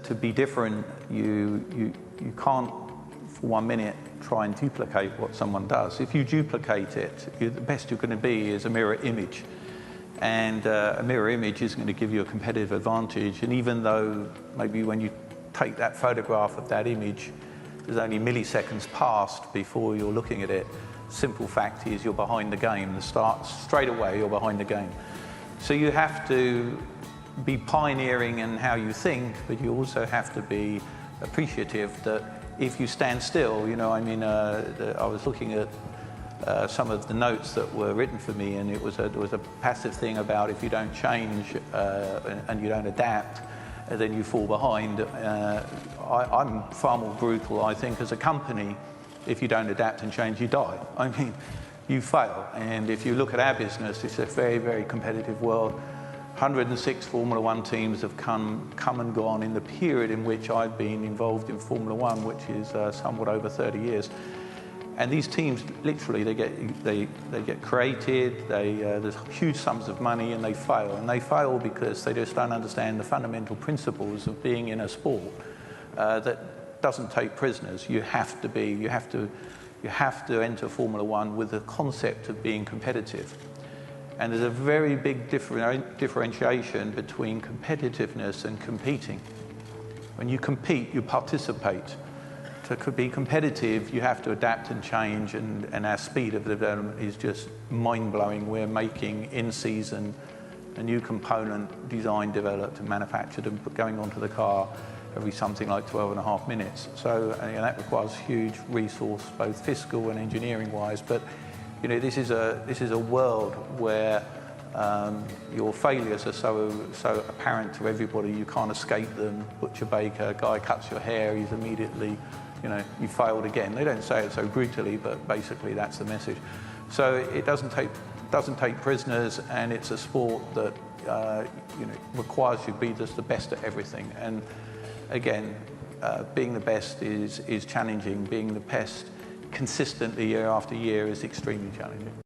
to be different, you can't for 1 minute try and duplicate what someone does. If you duplicate it, the best you're going to be is a mirror image. And a mirror image isn't going to give you a competitive advantage. And even though maybe when you take that photograph of that image, there's only milliseconds passed before you're looking at it, simple fact is you're behind the game. Straight away, you're behind the game. So you have to be pioneering in how you think, but you also have to be appreciative that if you stand still, I was looking at some of the notes that were written for me, and there was a passive thing about if you don't change and you don't adapt, then you fall behind. I'm far more brutal, I think, as a company. If you don't adapt and change, you die. I mean, you fail. And if you look at our business, it's a very, very competitive world. 106 Formula One teams have come and gone in the period in which I've been involved in Formula One, which is somewhat over 30 years. And these teams, literally, they get created, there's huge sums of money, and they fail. And they fail because they just don't understand the fundamental principles of being in a sport that doesn't take prisoners. You have to enter Formula One with the concept of being competitive. And there's a very big differentiation between competitiveness and competing. When you compete, you participate. To be competitive, you have to adapt and change, and our speed of development is just mind-blowing. We're making in season a new component designed, developed and manufactured and going onto the car every something like 12.5 minutes. So that requires huge resource, both fiscal and engineering wise. But this is a world where your failures are so apparent to everybody. You can't escape them. Butcher Baker, guy cuts your hair, he's immediately, you failed again. They don't say it so brutally, but basically that's the message. So it doesn't take prisoners, and it's a sport that requires you to be just the best at everything. And again, being the best is challenging. Being the best consistently year after year is extremely challenging.